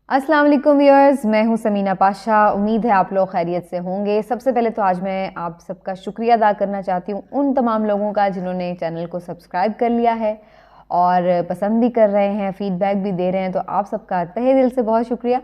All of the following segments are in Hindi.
अस्सलाम वालेकुम व्यूअर्स, मैं हूं समीना पाशा। उम्मीद है आप लोग खैरियत से होंगे। सबसे पहले तो आज मैं आप सबका शुक्रिया अदा करना चाहती हूं उन तमाम लोगों का जिन्होंने चैनल को सब्सक्राइब कर लिया है और पसंद भी कर रहे हैं, फीडबैक भी दे रहे हैं। तो आप सबका तहे दिल से बहुत शुक्रिया।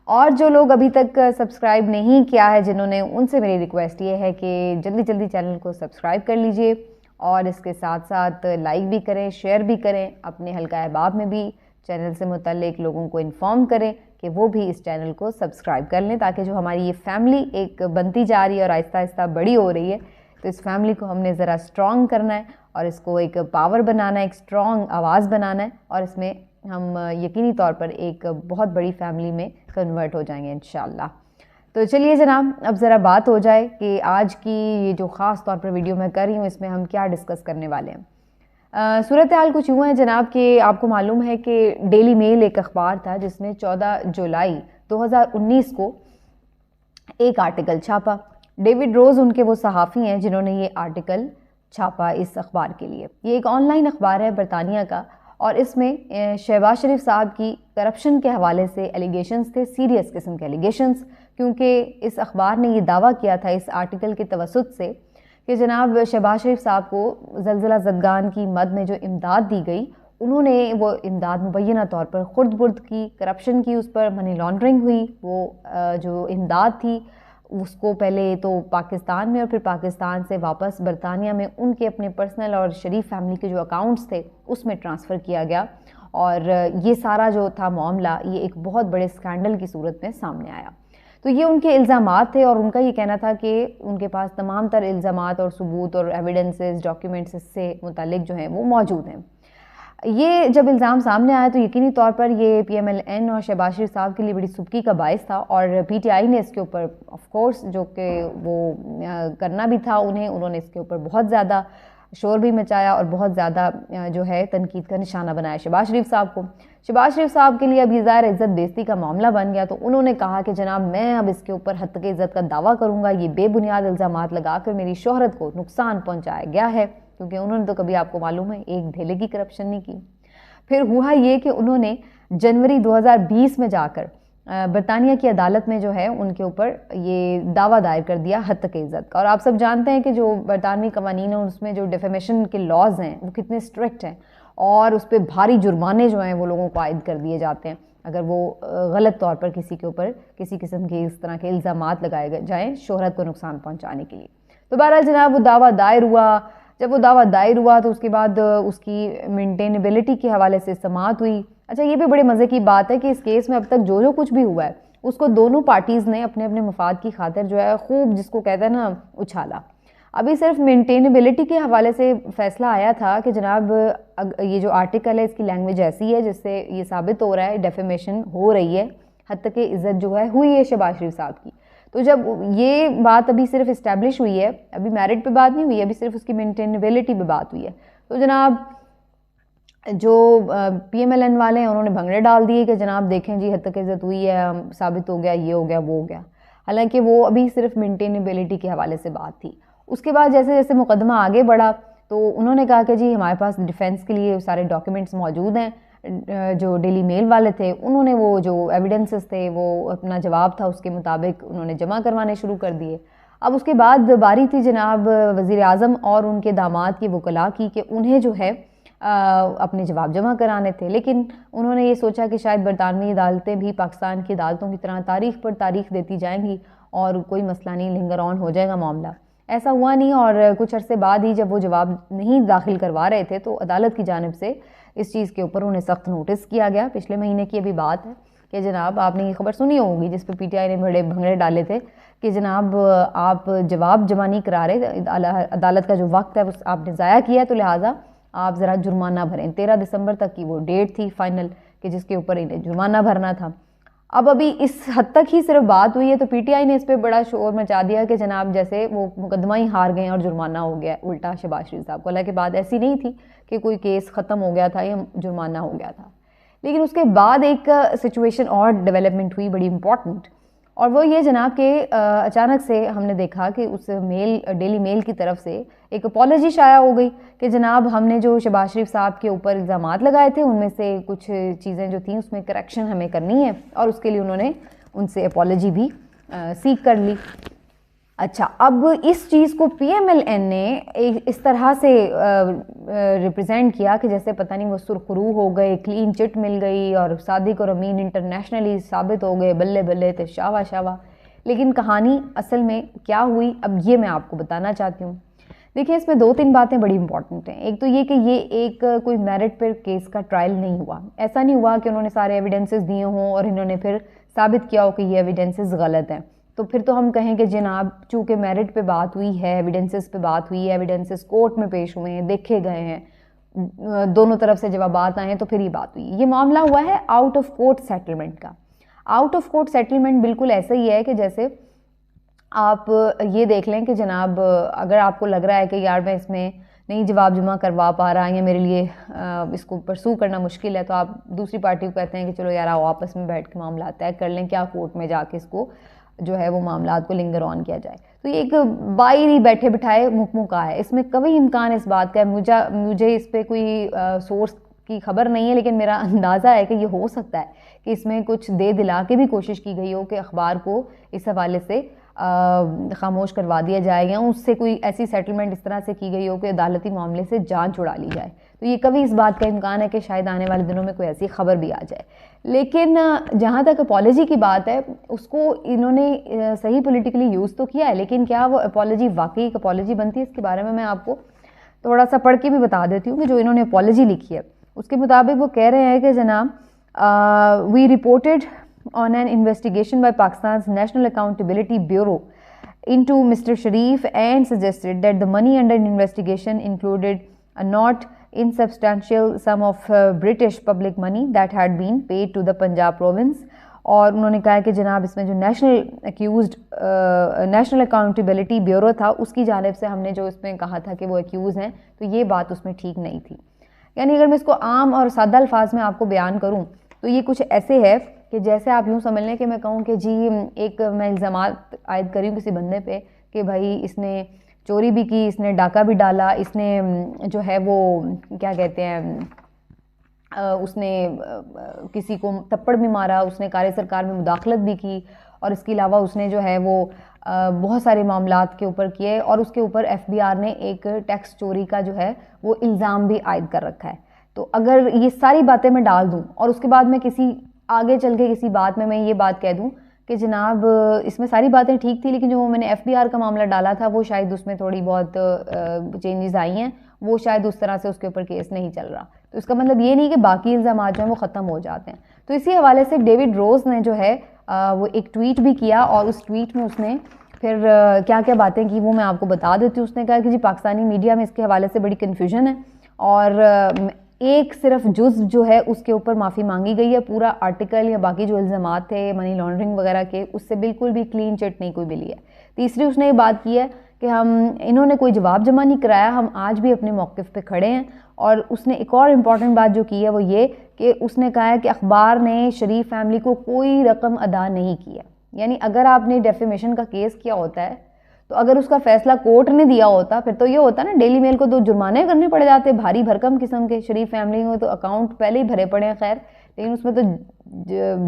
और जो लोग अभी तक सब्सक्राइब नहीं किया है जिन्होंने, उनसे मेरी रिक्वेस्ट ये है कि जल्दी जल्दी चैनल को सब्सक्राइब कर लीजिए और इसके साथ साथ लाइक भी करें, शेयर भी करें, अपने हल्का अहबाब में भी चैनल से मुतल्लिक लोगों को इन्फॉर्म करें कि वो भी इस चैनल को सब्सक्राइब कर लें, ताकि जो हमारी ये फैमिली एक बनती जा रही है और आहिस्ता आहिस्ता बड़ी हो रही है, तो इस फैमिली को हमने ज़रा स्ट्रॉन्ग करना है और इसको एक पावर बनाना है, एक स्ट्रॉन्ग आवाज़ बनाना है और इसमें हम यकीनी तौर पर एक बहुत बड़ी फैमिली में कन्वर्ट हो जाएंगे इंशाल्लाह। तो चलिए जनाब, अब ज़रा बात हो जाए कि आज की ये जो ख़ास तौर पर वीडियो मैं कर रही हूँ इसमें हम क्या डिस्कस करने वाले हैं। सूरत हाल कुछ यूँ है जनाब कि आपको मालूम है कि डेली मेल एक अखबार था जिसने 14 जुलाई 2019 को एक आर्टिकल छापा। डेविड रोज़ उनके वो सहाफ़ी हैं जिन्होंने ये आर्टिकल छापा इस अखबार के लिए। ये एक ऑनलाइन अखबार है बरतानिया का और इसमें शहबाज शरीफ साहब की करप्शन के हवाले से एलिगेशंस थे, सीरियस किस्म के एलिगेशंस, क्योंकि इस अखबार ने ये दावा किया था इस आर्टिकल के तवसुत से कि जनाब शहबाज शरीफ साहब को ज़लज़ला ज़दगान की मद में जो इमदाद दी गई, उन्होंने वो इमदाद मुबैना तौर पर खुर्द बुर्द की, करप्शन की, उस पर मनी लॉन्ड्रिंग हुई। वो जो इमदाद थी उसको पहले तो पाकिस्तान में और फिर पाकिस्तान से वापस बरतानिया में उनके अपने पर्सनल और शरीफ फैमिली के जो अकाउंट्स थे उसमें ट्रांसफ़र किया गया और ये सारा जो था मामला ये एक बहुत बड़े स्कैंडल की सूरत में सामने आया। तो ये उनके इल्ज़ामात थे और उनका ये कहना था कि उनके पास तमाम तर इल्ज़ामात और सबूत और एविडेंसेस, डॉक्यूमेंट्स इससे मुतालिक जो हैं वो मौजूद हैं। ये जब इल्ज़ाम सामने आया तो यकीनी तौर पर ये PMLN और शहबाज शरीफ साहब के लिए बड़ी सुबकी का बायस था और PTI ने इसके ऊपर ऑफ कोर्स जो कि वो करना भी था उन्होंने इसके ऊपर बहुत ज़्यादा शोर भी मचाया और बहुत ज़्यादा जो है तनकीद का निशाना बनाया शहबाज शरीफ साहब को। शहबाज शरीफ साहब के लिए अब ये ज़ाहिर इज़्ज़त बेइज़्ज़ती का मामला बन गया, तो उन्होंने कहा कि जनाब मैं अब इसके ऊपर हद तक इज़्ज़त का दावा करूँगा, ये बेबुनियाद इल्ज़ामात लगाकर मेरी शोहरत को नुकसान पहुँचाया गया है, क्योंकि उन्होंने तो कभी आपको मालूम है एक ढेले की करप्शन नहीं की। फिर हुआ ये कि उन्होंने जनवरी 2020 में जाकर बरतानिया की अदालत में जो है उनके ऊपर ये दावा दायर कर दिया हद तक इज़्ज़त का। और आप सब जानते हैं कि जो बरतानवी कवानीन है उसमें जो डिफेमेशन के लॉज हैं वो कितने स्ट्रिक्ट हैं और उस पर भारी जुर्माने जो हैं वो लोगों को आयद कर दिए जाते हैं अगर वो गलत तौर पर किसी के ऊपर किसी किस्म के इस तरह के इल्ज़ामात लगाए जाएँ शोहरत को नुकसान पहुँचाने के लिए। तो बहरहाल जनाब वो दावा दायर हुआ। जब वो दावा दायर हुआ तो उसके बाद उसकी मेंटेनेबिलिटी के हवाले से समाअत हुई। अच्छा, ये भी बड़े मज़े की बात है कि इस केस में अब तक जो कुछ भी हुआ है उसको दोनों पार्टीज़ ने अपने अपने मफाद की खातिर जो है खूब, जिसको कहते हैं ना, उछाला। अभी सिर्फ मेंटेनेबिलिटी के हवाले से फ़ैसला आया था कि जनाब ये जो आर्टिकल है इसकी लैंग्वेज ऐसी है जिससे ये साबित हो रहा है डेफेमेशन हो रही है, हद तक इज़्ज़त जो है हुई है शहबाज शरीफ साहब की। तो जब ये बात अभी सिर्फ इस्टेब्लिश हुई है, अभी मैरिट पे बात नहीं हुई है, अभी सिर्फ उसकी मेंटेनेबिलिटी पे बात हुई है, तो जनाब जो PMLN वाले हैं उन्होंने भंगड़े डाल दिए कि जनाब देखें जी हद तक इज़्ज़त हुई है, साबित हो गया, ये हो गया, वो हो गया। हालांकि वो अभी सिर्फ मेंटेनेबिलिटी के हवाले से बात थी। उसके बाद जैसे जैसे मुकदमा आगे बढ़ा तो उन्होंने कहा कि जी हमारे पास डिफेंस के लिए सारे डॉक्यूमेंट्स मौजूद हैं। जो डेली मेल वाले थे उन्होंने वो जो एविडेंसेस थे वो अपना जवाब था उसके मुताबिक उन्होंने जमा करवाने शुरू कर दिए। अब उसके बाद बारी थी जनाब वज़ीर आज़म और उनके दामाद की वकला की कि उन्हें जो है अपने जवाब जमा कराने थे, लेकिन उन्होंने ये सोचा कि शायद बरतानवी अदालतें भी पाकिस्तान की अदालतों की तरह तारीख पर तारीख देती जाएंगी और कोई मसला नहीं, लिंगर ऑन हो जाएगा मामला। ऐसा हुआ नहीं और कुछ अरसे बाद ही जब वो जवाब नहीं दाखिल करवा रहे थे तो अदालत की जानिब से इस चीज़ के ऊपर उन्हें सख्त नोटिस किया गया। पिछले महीने की अभी बात है कि जनाब आपने ये खबर सुनी होगी जिस पर PTI ने बड़े भंगड़े डाले थे कि जनाब आप जवाब जमा नहीं करा रहे, अदालत का जो वक्त है वो आपने ज़ाया किया है, तो लिहाजा आप ज़रा जुर्माना भरें। 13 दिसंबर तक की वो डेट थी फाइनल कि जिसके ऊपर इन्हें जुर्माना भरना था। अब अभी इस हद तक ही सिर्फ बात हुई है तो PTI ने इस पर बड़ा शोर मचा दिया कि जनाब जैसे वो मुकदमा ही हार गए और जुर्माना हो गया उल्टा शहबाज शरीफ साहब को। हालांकि बात ऐसी नहीं थी कि कोई केस ख़त्म हो गया था या जुर्माना हो गया था, लेकिन उसके बाद एक सिचुएशन और डेवलपमेंट हुई बड़ी इंपॉर्टेंट। और वो ये जनाब कि अचानक से हमने देखा कि उस डेली मेल की तरफ से एक अपॉलॉजी शाया हो गई कि जनाब हमने जो शहबाज शरीफ साहब के ऊपर इल्ज़ामात लगाए थे उनमें से कुछ चीज़ें जो थी उसमें करेक्शन हमें करनी है, और उसके लिए उन्होंने उनसे अपॉलॉजी भी सीख कर ली। अच्छा, अब इस चीज़ को PMLN ने इस तरह से रिप्रेजेंट किया कि जैसे पता नहीं वो सुरखरू हो गए, क्लीन चिट मिल गई और सादिक और अमीन इंटरनेशनली साबित हो गए, बल्ले बल्ले तो शावा शावा। लेकिन कहानी असल में क्या हुई, अब ये मैं आपको बताना चाहती हूँ। देखिए, इसमें 2-3 बातें बड़ी इंपॉर्टेंट हैं। एक तो ये कि ये एक कोई मेरिट पर केस का ट्रायल नहीं हुआ। ऐसा नहीं हुआ कि उन्होंने सारे एविडेंसेस दिए हों और इन्होंने फिर साबित किया हो कि ये एविडेंसेस गलत हैं, तो फिर तो हम कहें कि जनाब चूँकि मेरिट पे बात हुई है, एविडेंसेस पे बात हुई है, एविडेंसेस कोर्ट में पेश हुए हैं, देखे गए हैं, दोनों तरफ से जवाबात आए हैं, तो फिर ये बात हुई। ये मामला हुआ है आउट ऑफ कोर्ट सेटलमेंट का। आउट ऑफ कोर्ट सेटलमेंट बिल्कुल ऐसा ही है कि जैसे आप ये देख लें कि जनाब अगर आपको लग रहा है कि यार मैं इसमें नहीं जवाब जमा करवा पा रहा या मेरे लिए इसको परसू करना मुश्किल है, तो आप दूसरी पार्टी को कहते हैं कि चलो यार आओ आपस में बैठ के मामला तय कर लें, क्या कोर्ट में जाके इसको जो है वो मामला को लिंगर ऑन किया जाए। तो ये एक बाहरी बैठे बिठाए मुकमुका है, इसमें कभी इम्कान इस बात का है, मुझे इस पर कोई सोर्स की खबर नहीं है, लेकिन मेरा अंदाज़ा है कि ये हो सकता है कि इसमें कुछ दे दिला के भी कोशिश की गई हो कि अखबार को इस हवाले से खामोश करवा दिया जाए, या उससे कोई ऐसी सेटलमेंट इस तरह से की गई हो कि अदालती मामले से जान छुड़ा ली जाए। तो ये कभी इस बात का इम्कान है कि शायद आने वाले दिनों में कोई ऐसी खबर भी आ जाए। लेकिन जहाँ तक अपॉलॉजी की बात है, उसको इन्होंने सही पॉलिटिकली यूज़ तो किया है, लेकिन क्या वो अपॉलॉजी वाकई एक अपॉलॉजी बनती है, इसके बारे में मैं आपको थोड़ा सा पढ़ के भी बता देती हूँ कि जो इन्होंने अपॉलॉजी लिखी है उसके मुताबिक वो कह रहे हैं कि जनाब we reported on an investigation by Pakistan's National Accountability Bureau into Mr. Sharif and suggested that the money under investigation included a not insubstantial sum of British public money that had been paid to the Punjab province। और उन्होंने कहा कि जनाब इसमें जो नेशनल अकाउंटेबिलिटी ब्यूरो था उसकी जानिब से हमने जो इसमें कहा था कि वो एक्यूज़ हैं, तो ये बात उसमें ठीक नहीं थी। यानी अगर मैं इसको आम और सादा अल्फाज में आपको बयान करूँ तो ये कुछ ऐसे है कि जैसे आप यूँ समझ लें कि मैं कहूँ कि जी एक मैं इल्ज़ामात आयद करी हूँ किसी बंदे पे कि भाई इसने चोरी भी की, इसने डाका भी डाला, इसने जो है वो क्या कहते हैं उसने किसी को थप्पड़ भी मारा, उसने कार्य सरकार में मुदाखलत भी की, और इसके अलावा उसने जो है वो बहुत सारे मामलात के ऊपर किए, और उसके ऊपर FBR ने एक टैक्स चोरी का जो है वो इल्ज़ाम भी आयद कर रखा है। तो अगर ये सारी बातें मैं डाल दूँ और उसके बाद मैं किसी आगे चल के किसी बात में मैं ये बात कह दूं कि जनाब इसमें सारी बातें ठीक थी, लेकिन जो मैंने FBR का मामला डाला था वो शायद उसमें थोड़ी बहुत चेंजेस आई हैं, वो शायद उस तरह से उसके ऊपर केस नहीं चल रहा, तो इसका मतलब ये नहीं कि बाकी इल्ज़ाम जो हैं वो ख़त्म हो जाते हैं। तो इसी हवाले से डेविड रोज़ ने जो है वो एक ट्वीट भी किया, और उस ट्वीट में उसने फिर क्या क्या बातें की वो मैं आपको बता देती हूँ। उसने कहा कि जी पाकिस्तानी मीडिया में इसके हवाले से बड़ी कन्फ्यूजन है, और एक सिर्फ जुज़ जो है उसके ऊपर माफ़ी मांगी गई है, पूरा आर्टिकल या बाकी जो इल्ज़ामात थे मनी लॉन्ड्रिंग वगैरह के उससे बिल्कुल भी क्लीन चिट नहीं कोई मिली है। तीसरी उसने ये बात की है कि इन्होंने कोई जवाब जमा नहीं कराया, हम आज भी अपने मौक़िफ़ पे खड़े हैं। और उसने एक और इम्पॉर्टेंट बात जो की है वो ये कि उसने कहा है कि अखबार ने शरीफ फैमिली को कोई रकम अदा नहीं की है। यानी अगर आपने डेफेमेशन का केस किया होता है तो अगर उसका फैसला कोर्ट ने दिया होता फिर तो ये होता ना, डेली मेल को तो जुर्माने करने पड़ जाते भारी भरकम किस्म के। शरीफ फैमिली में तो अकाउंट पहले ही भरे पड़े हैं खैर, लेकिन उसमें तो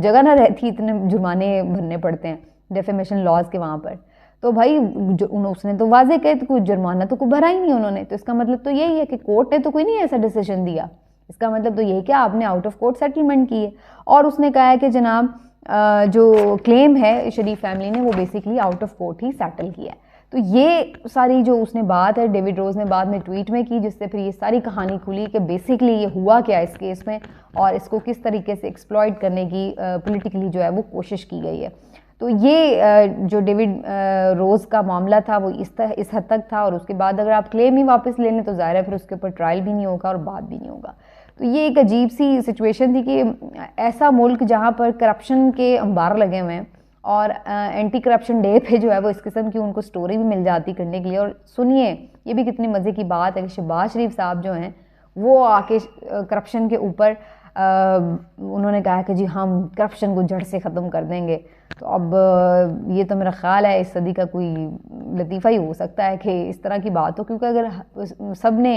जगह ना रहती, इतने जुर्माने भरने पड़ते हैं डेफेमेशन लॉज के वहाँ पर। तो भाई उसने तो वाजे कहे तो कोई जुर्माना तो कोई भरा ही नहीं उन्होंने, तो इसका मतलब तो यही है कि कोर्ट ने तो कोई नहीं ऐसा डिसीजन दिया। इसका मतलब तो यही कि आपने आउट ऑफ कोर्ट सेटलमेंट की है। और उसने कहा है कि जनाब जो क्लेम है शरीफ फैमिली ने वो basically out of court he settle किया है। तो ये सारी जो उसने बात है डेविड रोज़ ने बाद में ट्वीट में की, जिससे फिर ये सारी कहानी खुली कि बेसिकली ये हुआ क्या इस केस में और इसको किस तरीके से एक्सप्लॉइट करने की पॉलिटिकली जो है वो कोशिश की गई है। तो ये जो डेविड रोज़ का मामला था वो इस हद तक था। और उसके बाद अगर आप क्लेम ही वापस ले लें तो ज़ाहिर है फिर उसके ऊपर ट्रायल भी नहीं होगा और बात भी नहीं होगा। तो ये एक अजीब सी सिचुएशन थी कि ऐसा मुल्क जहाँ पर करप्शन के अंबार लगे हुए हैं और एंटी करप्शन डे पे जो है वो इस किस्म की उनको स्टोरी भी मिल जाती करने के लिए। और सुनिए ये भी कितनी मज़े की बात है कि शहबाज शरीफ साहब जो हैं वो आके करप्शन के ऊपर उन्होंने कहा कि जी हम करप्शन को जड़ से ख़त्म कर देंगे। तो अब ये तो मेरा ख्याल है इस सदी का कोई लतीफ़ा ही हो सकता है कि इस तरह की बात हो, क्योंकि अगर सब ने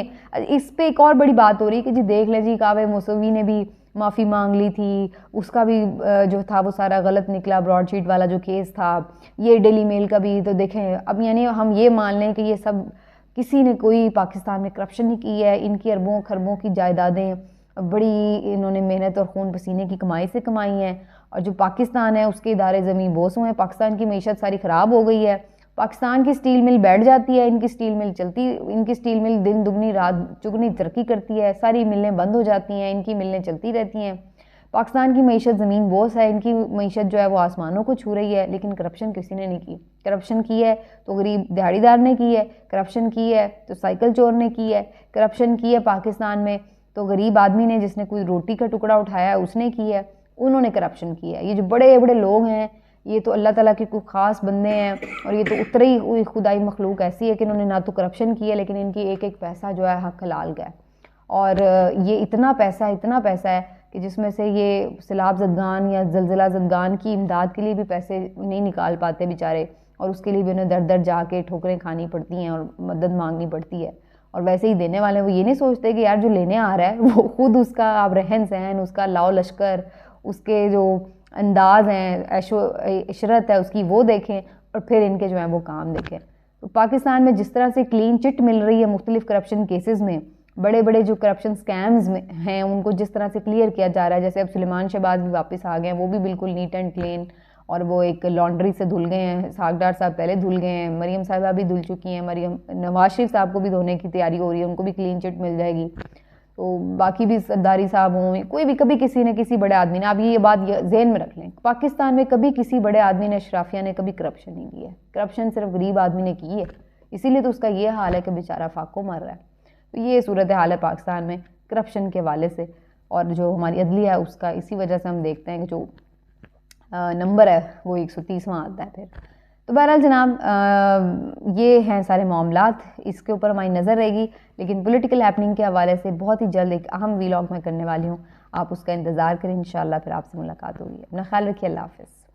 इस पे एक और बड़ी बात हो रही है कि जी देख लें जी कावे मोसवी ने भी माफ़ी मांग ली थी, उसका भी जो था वो सारा गलत निकला, ब्रॉडशीट वाला जो केस था, ये डेली मेल का भी। तो देखें अब यानी हम ये मान लें कि ये सब किसी ने कोई पाकिस्तान में करप्शन नहीं की है, इनकी अरबों खरबों की जायदादें बड़ी इन्होंने मेहनत और खून पसीने की कमाई से कमाई हैं, और जो पाकिस्तान है उसके इदारे ज़मीन बोसों हैं। पाकिस्तान की मीशत सारी ख़राब हो गई है, पाकिस्तान की स्टील मिल बैठ जाती है, इनकी स्टील मिल दिन दुगनी रात चुगनी तरक्की करती है, सारी मिलें बंद हो जाती हैं, इनकी मिलें चलती रहती हैं। पाकिस्तान की मीशत ज़मीन बोस है, इनकी मीशत जो है वो आसमानों को छू रही है, लेकिन करप्शन किसी ने नहीं की। करप्शन की है तो गरीब दिहाड़ीदार ने की है, करप्शन की है तो साइकिल चोर ने की है, करप्शन की है पाकिस्तान में तो गरीब आदमी ने जिसने कोई रोटी का टुकड़ा उठाया उसने की है, उन्होंने करप्शन की है। ये जो बड़े बड़े लोग हैं ये तो अल्लाह ताला के कुछ ख़ास बंदे हैं, और ये तो उतरी हुई खुदाई मखलूक ऐसी है कि इन्होंने ना तो करप्शन की है, लेकिन इनकी एक एक पैसा जो है हक हलाल गया। और ये इतना पैसा है कि जिसमें से ये सैलाब ज़दगान या ज़लज़ला ज़दगान की इमदाद के लिए भी पैसे नहीं निकाल पाते बेचारे, और उसके लिए भी उन्हें दर दर जाके ठोकरें खानी पड़ती हैं और मदद मांगनी पड़ती है। और वैसे ही देने वाले वो ये नहीं सोचते कि यार जो लेने आ रहा है वो खुद उसका आप रहन सहन, उसका लाओ लश्कर, उसके जो अंदाज हैं, ऐशो इशरत है उसकी, वो देखें और फिर इनके जो है वो काम देखें। तो पाकिस्तान में जिस तरह से क्लीन चिट मिल रही है मुख्तलिफ करप्शन केसेस में, बड़े बड़े जो करप्शन स्कैम्स में हैं उनको जिस तरह से क्लियर किया जा रहा है, जैसे अब सुलेमान शहबाज भी वापस आ गए हैं, वो भी बिल्कुल नीट एंड क्लीन, और वो एक लॉन्ड्री से धुल गए हैं। सागदार साहब पहले धुल गए हैं, मरीम साहिबा भी धुल चुकी हैं, मरीम नवाज शरीफ साहब को भी धोने की तैयारी हो रही है, उनको भी क्लीन चिट मिल जाएगी। तो बाकी भी सरदारी साहब हों, कोई भी कभी किसी ने किसी बड़े आदमी ने, आप ये बात जहन में रख लें, पाकिस्तान में कभी किसी बड़े आदमी ने, अशराफिया ने कभी करप्शन नहीं की है। करप्शन सिर्फ गरीब आदमी ने की है, इसीलिए तो उसका ये हाल है कि बेचारा फाको मर रहा है। तो ये सूरत हाल है पाकिस्तान में करप्शन के हवाले से, और जो हमारी अदलिया है उसका, इसी वजह से हम देखते हैं कि जो नंबर है वो 130वां आता है फिर। तो बहरहाल जनाब ये हैं सारे मामलात, इसके ऊपर हमारी नज़र रहेगी, लेकिन पॉलिटिकल हैपनिंग के हवाले से बहुत ही जल्द एक अहम व्लॉग मैं करने वाली हूँ, आप उसका इंतज़ार करें। इंशाल्लाह फिर आपसे मुलाकात होगी। अपना ख्याल रखिए, अल्लाह हाफ़िज़।